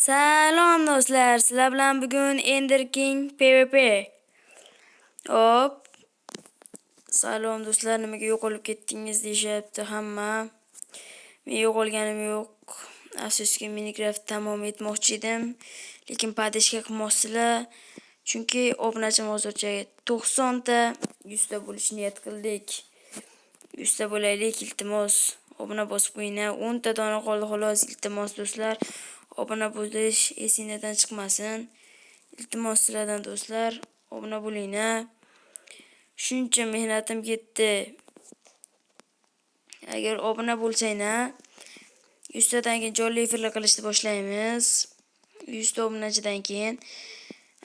Salom do'stlar, sizlar bilan bugun Ender King PvP. Hop. Salom do'stlar, nimaga yo'qolib ketdingiz deyapti hamma. Men yo'qolganim yo'q. Afsuski Minecraft tamom etmoqchi edim, lekin padishka qilmoqsizlar. Chunki obunachim hozircha 90 ta, 100 ta bo'lish niyat qildik. 100 ta bo'laylik, iltimos. Obuna bosib qo'yinglar. 10 ta dona qoldi xolos, iltimos do'stlar. Obuna bo'lish esingizdan chiqmasin. Iltimos sizlardan do'stlar, obuna bo'linglar. Shuncha mehnatim ketdi. Agar obuna bo'lsanglar, 100 tadan keyin jonli efirlar qilishni boshlaymiz. 100 ta obunachidan keyin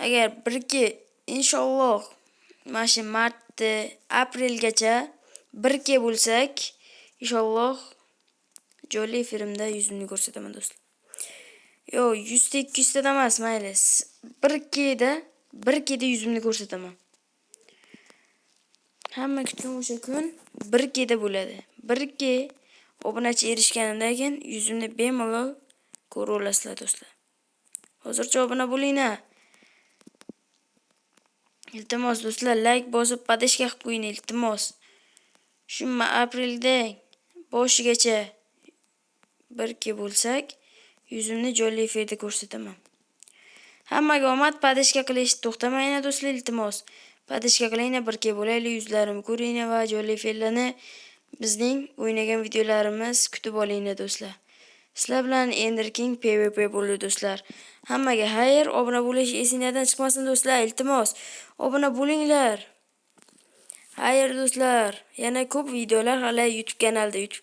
agar 1-2 inshaalloh mana shu mart, aprelgacha 1-2 bo'lsak, inshaalloh jonli efirimda yuzimni ko'rsataman do'stlar. Yo, 100 ta 200 ta emas, mayli. 1-2 da yuzimni ko'rsataman. Hamma kutgan o'sha kun 1-2 da bo'ladi. 1-2 obunachi erishganimdan keyin yuzimni bemalol ko'ra olasizlar do'stlar. Hozircha obuna bo'linglar. Iltimos do'stlar, like bosib padishka qilib qo'ying, iltimos. Shu aprelda boshigacha 1-2 bo'lsak, yuzimni jonli efirda ko'rsataman. Hammaga omad, padishka qilishni to'xtamanglar do'stlar, iltimos. Padishka qilinglar, 1-2 bo'laylik, yuzlarimni ko'ringlar va jonli efirlarni bizning o'ynagan videolarimiz kutib olinglar do'stlar. Sizlar bilan Ender King PvP bo'ldi do'stlar. Hammaga xayr, obuna bo'lish esingizdan chiqmasin do'stlar, iltimos. Obuna bo'linglar. Xayr do'stlar, yana ko'p videolar hali YouTube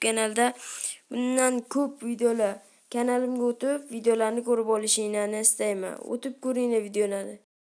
kanalda bundan ko'p videolar. Kanalimga o'tib, videolarni ko'rib olishinglarni istayman. O'tib ko'ringlar videolarni.